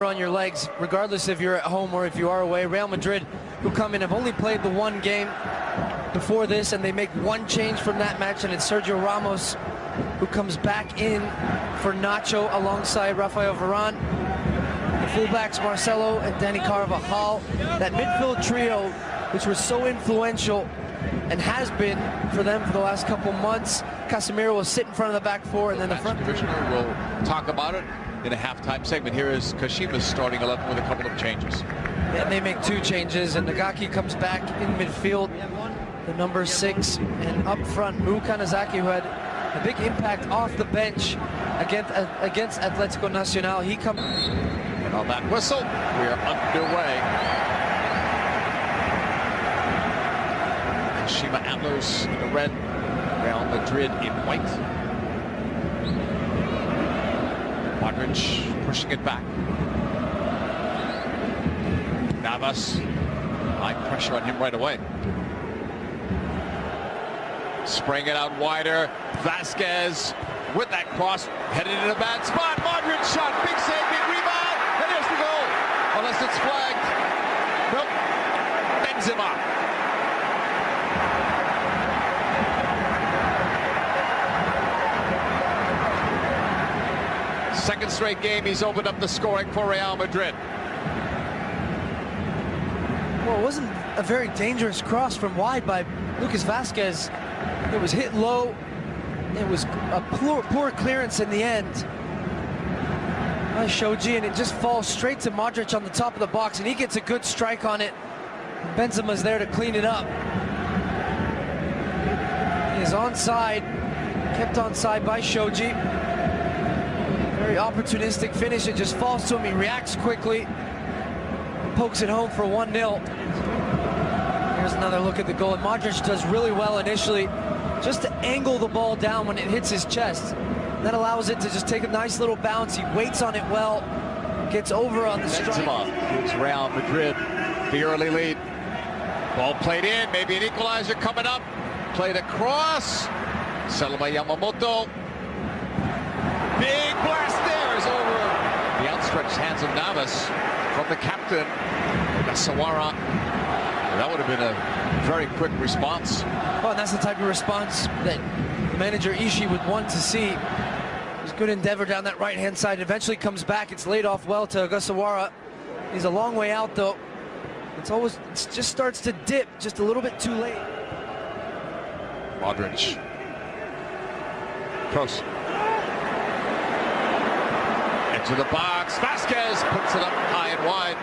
on your legs, regardless if you're at home or if you are away. Real Madrid, who come in, have only played the one game before this, and they make one change from that match, and it's Sergio Ramos who comes back in for Nacho alongside Rafael Varane. The fullbacks Marcelo and Dani Carvajal. That midfield trio, which was so influential and has been for them for the last couple months. Casemiro will sit in front of the back four, and then the front. Commissioner will talk about it in a halftime segment. Here is Kashima's starting 11 with a couple of changes. And they make two changes, and Nagaki comes back in midfield, the number 6, and up front, Mu Kanazaki, who had a big impact off the bench against Atletico Nacional. He comes. And on that whistle, we are underway. Kashima Antlers in the red, Real Madrid in white. Modric pushing it back. Navas, high pressure on him right away. Spraying it out wider. Vasquez with that cross, headed in a bad spot. Modric shot, big save, big rebound, and there's the goal. Unless it's flagged. Nope. Benzema. Second straight game, he's opened up the scoring for Real Madrid. Well, it wasn't a very dangerous cross from wide by Lucas Vasquez. It was hit low. It was a poor clearance in the end by Shoji, and it just falls straight to Modric on the top of the box, and he gets a good strike on it. Benzema's there to clean it up. He is onside, kept onside by Shoji. Very opportunistic finish. It just falls to him. He reacts quickly, pokes it home for 1-0. Here's another look at the goal, and Modric does really well initially just to angle the ball down when it hits his chest. That allows it to just take a nice little bounce. He waits on it well, gets over on the strike. Gives Real Madrid the early lead. Ball played in, maybe an equalizer coming up. Played across. Selma Yamamoto. Big blast there is over the outstretched hands of Navas from the captain, Gasawara. That would have been a very quick response. Well, and that's the type of response that the manager Ishii would want to see. It was good endeavor down that right-hand side. Eventually comes back. It's laid off well to Gasawara. He's a long way out, though. It just starts to dip just a little bit too late. Modric. Close. Into the box. Vasquez puts it up high and wide.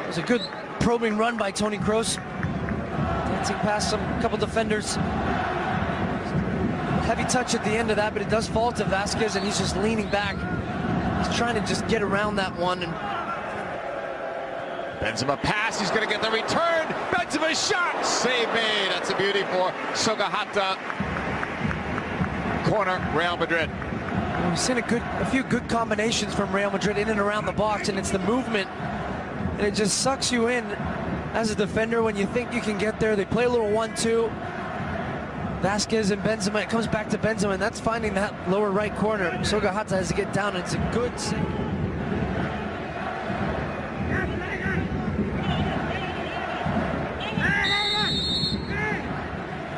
It was a good probing run by Toni Kroos. Dancing past a couple defenders. Heavy touch at the end of that, but it does fall to Vasquez, and he's just leaning back. He's trying to just get around that one. And Benzema pass, he's going to get the return. Benzema shot, save made. That's a beauty for Sogahata. Corner, Real Madrid. We've seen a few good combinations from Real Madrid in and around the box, and it's the movement, and it just sucks you in as a defender when you think you can get there. They play a little 1-2. Vasquez and Benzema, it comes back to Benzema, and that's finding that lower right corner. Sogahata has to get down, and it's a good save.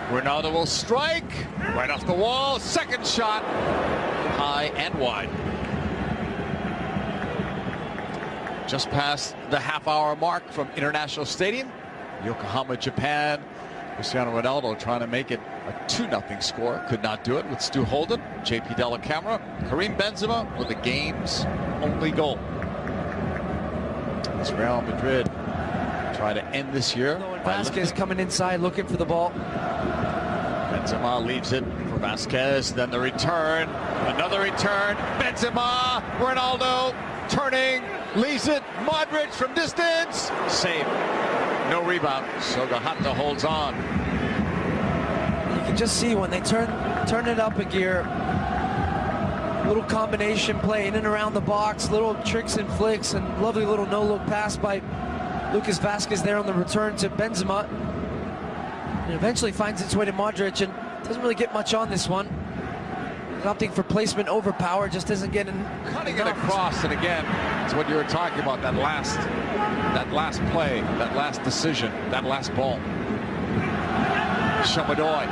Ronaldo will strike right off the wall. Second shot, high and wide. Just past the half-hour mark from International Stadium, Yokohama, Japan. Cristiano Ronaldo trying to make it a 2-0 score. Could not do it with Stu Holden, JP Della Camera, Karim Benzema with the game's only goal. As Real Madrid try to end this year. Vasquez coming inside looking for the ball. Benzema leaves it for Vasquez, then the return, another return, Benzema, Ronaldo turning, leaves it, Modric from distance, save, no rebound, Sogahata holds on. You can just see when they turn it up a gear, little combination play in and around the box, little tricks and flicks, and lovely little no-look pass by Lucas Vasquez there on the return to Benzema. And eventually finds its way to Modric, and doesn't really get much on this one. opting for placement over power, just isn't getting cutting it across. And again, it's what you were talking about, that last play, that last decision, that last ball. Shamadoy.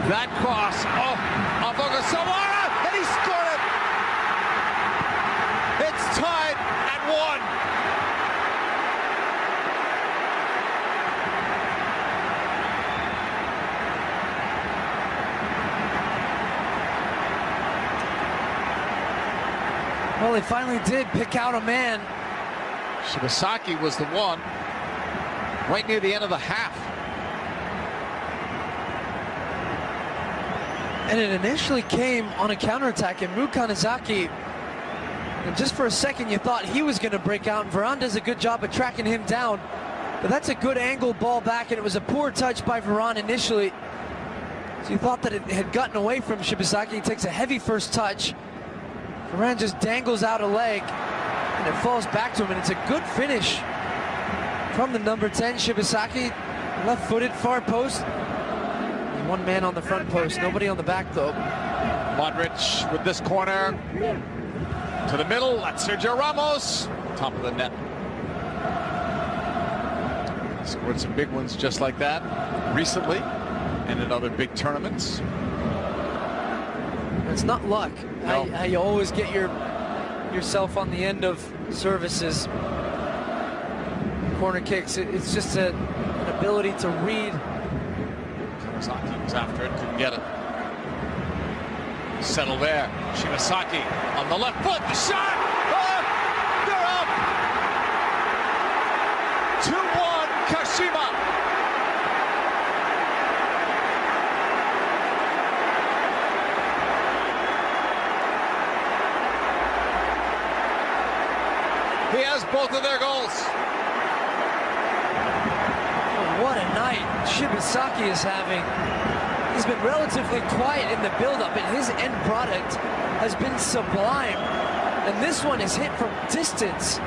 That cross, of Ogasawara, and he scored it. It's tied at 1. Well, they finally did pick out a man. Shibasaki was the one right near the end of the half. And it initially came on a counterattack, and Mu Kanezaki, and just for a second you thought he was going to break out, and Varane does a good job of tracking him down. But that's a good angle ball back, and it was a poor touch by Varane initially. So you thought that it had gotten away from Shibasaki. He takes a heavy first touch. Varane just dangles out a leg, and it falls back to him, and it's a good finish from the number 10, Shibasaki. Left-footed, far post. One man on the front post, nobody on the back though. Modric with this corner to the middle. That's Sergio Ramos, top of the net. Scored some big ones just like that recently and in other big tournaments. It's not luck. No. How you always get yourself on the end of services, corner kicks. It's just an ability to read. Shibasaki was after it, couldn't get it. Settle there. Shibasaki on the left foot. The shot! Oh, they're up! 2-1, Kashima. He has both of their goals. What a night Shibasaki is having. He's been relatively quiet in the build-up, and his end product has been sublime. And this one is hit from distance.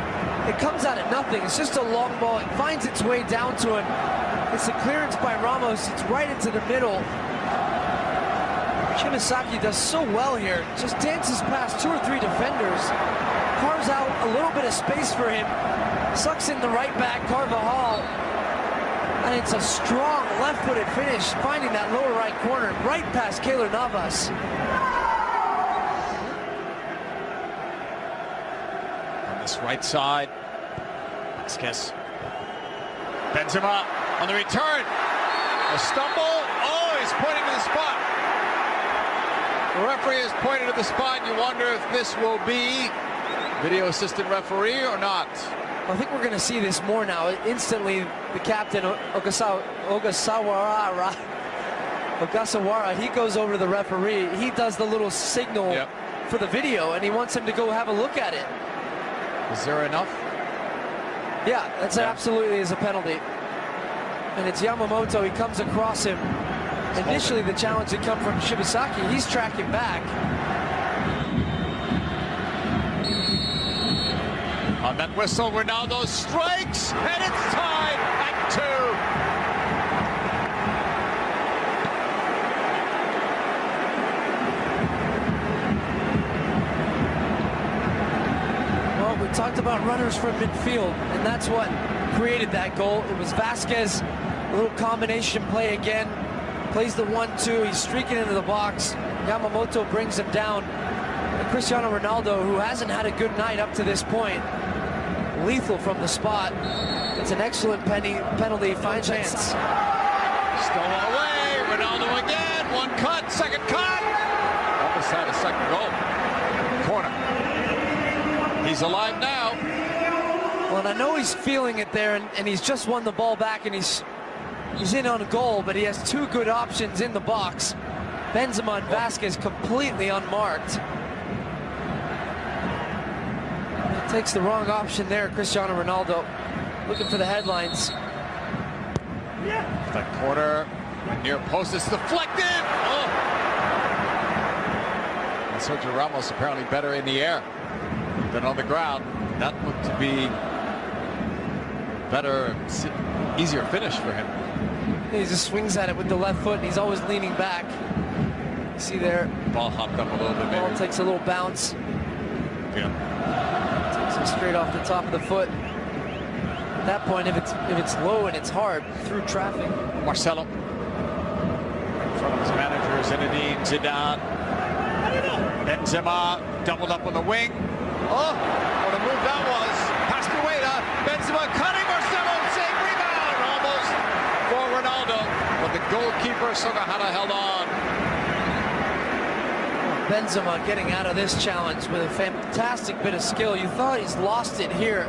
It comes out of nothing. It's just a long ball. It finds its way down to him. It's a clearance by Ramos. It's right into the middle. Shibasaki does so well here. Just dances past 2 or 3 defenders. Carves out a little bit of space for him. Sucks in the right back, Carvajal. And it's a strong left-footed finish, finding that lower right corner, right past Keylor Navas. On this right side, Vasquez. Benzema on the return. A stumble. Oh, he's pointing to the spot. The referee is pointing to the spot. You wonder if this will be video assistant referee or not. I think we're going to see this more now. Instantly, the captain, Ogasawara, he goes over to the referee. He does the little signal for the video, and he wants him to go have a look at it. Is there enough? Yeah, that's absolutely is a penalty. And it's Yamamoto. He comes across him. Initially, the challenge had come from Shibasaki. He's tracking back. On that whistle, Ronaldo strikes, and it's tied at 2. Well, we talked about runners from midfield, and that's what created that goal. It was Vasquez, a little combination play again. Plays the 1-2, he's streaking into the box. Yamamoto brings him down. And Cristiano Ronaldo, who hasn't had a good night up to this point, lethal from the spot. It's an excellent penalty, fine chance. Stolen away, Ronaldo again, one cut, second cut. Almost had a second goal. Corner. He's alive now. Well, and I know he's feeling it there, and he's just won the ball back, and he's in on a goal, but he has 2 good options in the box. Benzema and Vasquez completely unmarked. Takes the wrong option there, Cristiano Ronaldo. Looking for the headlines. That corner, near post, is deflected. Oh. And Sergio Ramos apparently better in the air than on the ground. That looked to be better, easier finish for him. He just swings at it with the left foot, and he's always leaning back. You see there. Ball hopped up a little bit. Ball takes a little bounce. Yeah. Takes him straight off the top of the foot. At that point, if it's low and it's hard through traffic. Marcelo. In front of his manager, Zinedine Zidane. Benzema doubled up on the wing. Oh, what a move that was. Past Gueda. Benzema cutting. Marcelo, save, rebound. Almost for Ronaldo. But the goalkeeper, Sugahara, held on. Benzema getting out of this challenge with a fantastic bit of skill. You thought he's lost it here.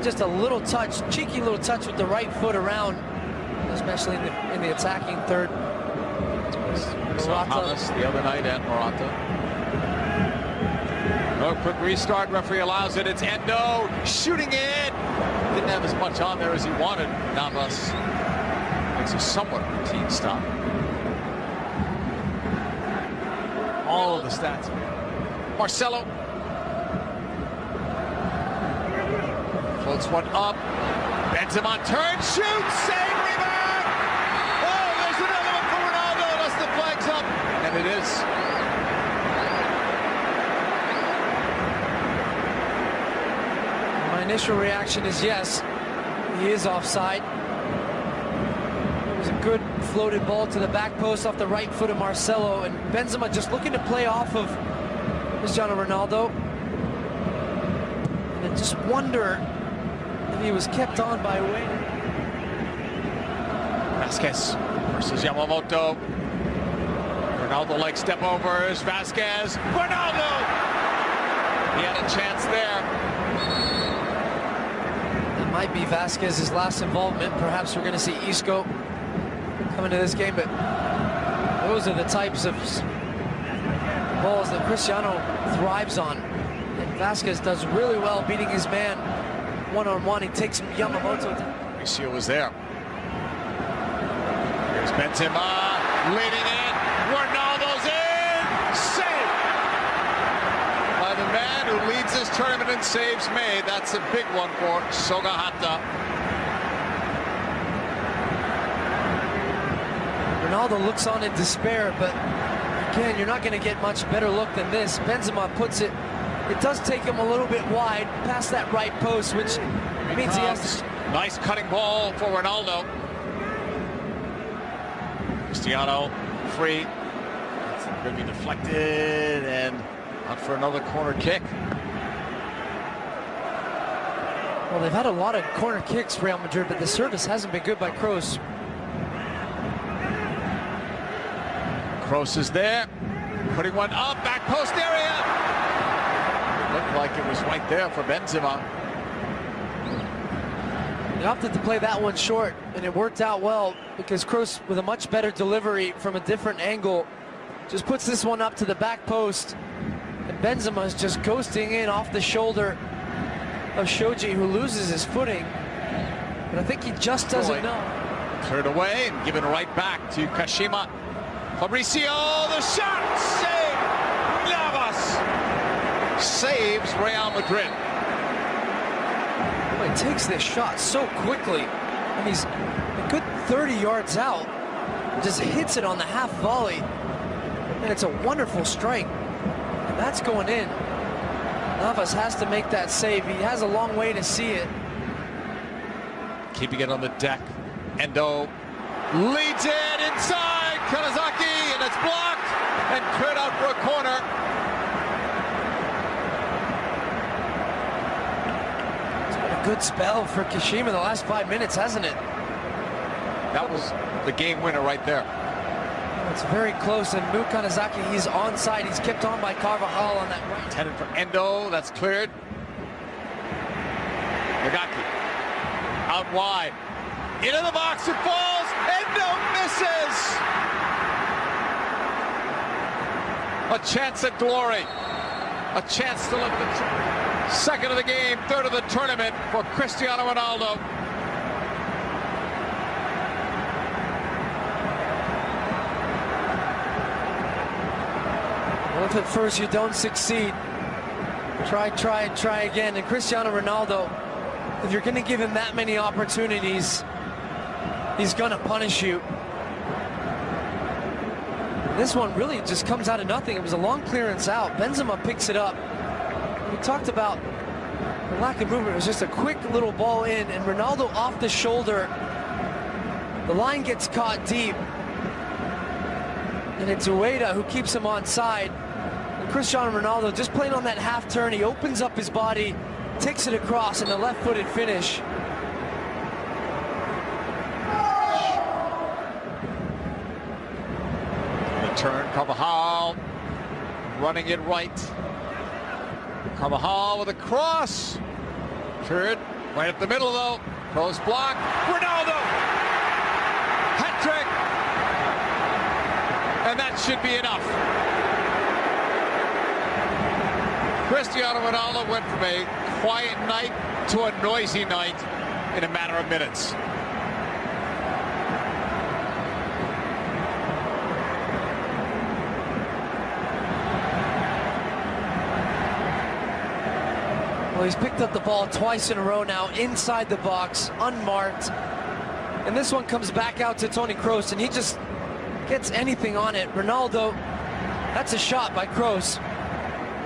Just a little touch, cheeky little touch with the right foot around, especially in the attacking third. Thomas the other night and Morata. Oh, quick restart. Referee allows it. It's Endo shooting it. Didn't have as much on there as he wanted. Navas makes a somewhat routine stop. All of the stats. Marcelo floats one up. Benzema turns, shoots, save, rebound. Oh, there's another one for Ronaldo. That's the flags up, and it is. My initial reaction is yes, he is offside. It was a good floated ball to the back post off the right foot of Marcelo, and Benzema just looking to play off of Cristiano Ronaldo. And I just wonder if he was kept on by Wayne. Vasquez versus Yamamoto. Ronaldo like step overs. Vasquez. Ronaldo! He had a chance there. It might be Vasquez's last involvement. Perhaps we're going to see Isco come into this game, but those are the types of balls that Cristiano thrives on. And Vasquez does really well beating his man one-on-one. He takes Yamamoto. Mauricio was there. Here's Benzema leading it. Ronaldo's in. Save by the man who leads this tournament in saves made. That's a big one for Sugahara. Ronaldo looks on in despair, but again, you're not going to get much better look than this. Benzema puts it. It does take him a little bit wide past that right post, which means he has to... Nice cutting ball for Ronaldo. Cristiano free. It's going to be deflected and out for another corner kick. Well, they've had a lot of corner kicks, Real Madrid, but the service hasn't been good by Kroos. Kroos is there, putting one up, back post area. Looked like it was right there for Benzema. They opted to play that one short, and it worked out well because Kroos, with a much better delivery from a different angle, just puts this one up to the back post. And Benzema is just ghosting in off the shoulder of Shoji, who loses his footing. But I think he just doesn't know. Cleared away and given right back to Kashima. Fabricio, the shot, save, Navas saves Real Madrid. Well, he takes this shot so quickly, and he's a good 30 yards out, just hits it on the half volley, and it's a wonderful strike, and that's going in. Navas has to make that save. He has a long way to see it. Keeping it on the deck, Endo leads it inside. Kanazaki, and it's blocked and cleared out for a corner. It's been a good spell for Kashima the last 5 minutes, hasn't it? That was the game winner right there. It's very close, and Mu Kanazaki, he's onside. He's kept on by Carvajal on that right. Intended for Endo, that's cleared. Nagaki out wide. Into the box, it falls. Endo misses. A chance at glory. A chance to lift the second of the game, third of the tournament for Cristiano Ronaldo. Well, if at first you don't succeed, try again. And Cristiano Ronaldo, if you're going to give him that many opportunities, he's gonna punish you. This one really just comes out of nothing. It was a long clearance out. Benzema picks it up. We talked about the lack of movement. It was just a quick little ball in, and Ronaldo off the shoulder. The line gets caught deep, and it's Ueda who keeps him onside. And Cristiano Ronaldo just playing on that half turn. He opens up his body, takes it across in a left-footed finish. The turn, Carvajal running it right. Carvajal with a cross. Turn right up the middle though. Close block. Ronaldo! Hat-trick! And that should be enough. Cristiano Ronaldo went from a quiet night to a noisy night in a matter of minutes. Well, he's picked up the ball twice in a row now inside the box, unmarked. And this one comes back out to Toni Kroos, and he just gets anything on it. Ronaldo, that's a shot by Kroos.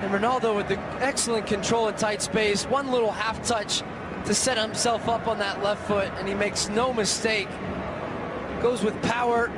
And Ronaldo with the excellent control in tight space, one little half touch to set himself up on that left foot, and he makes no mistake. Goes with power,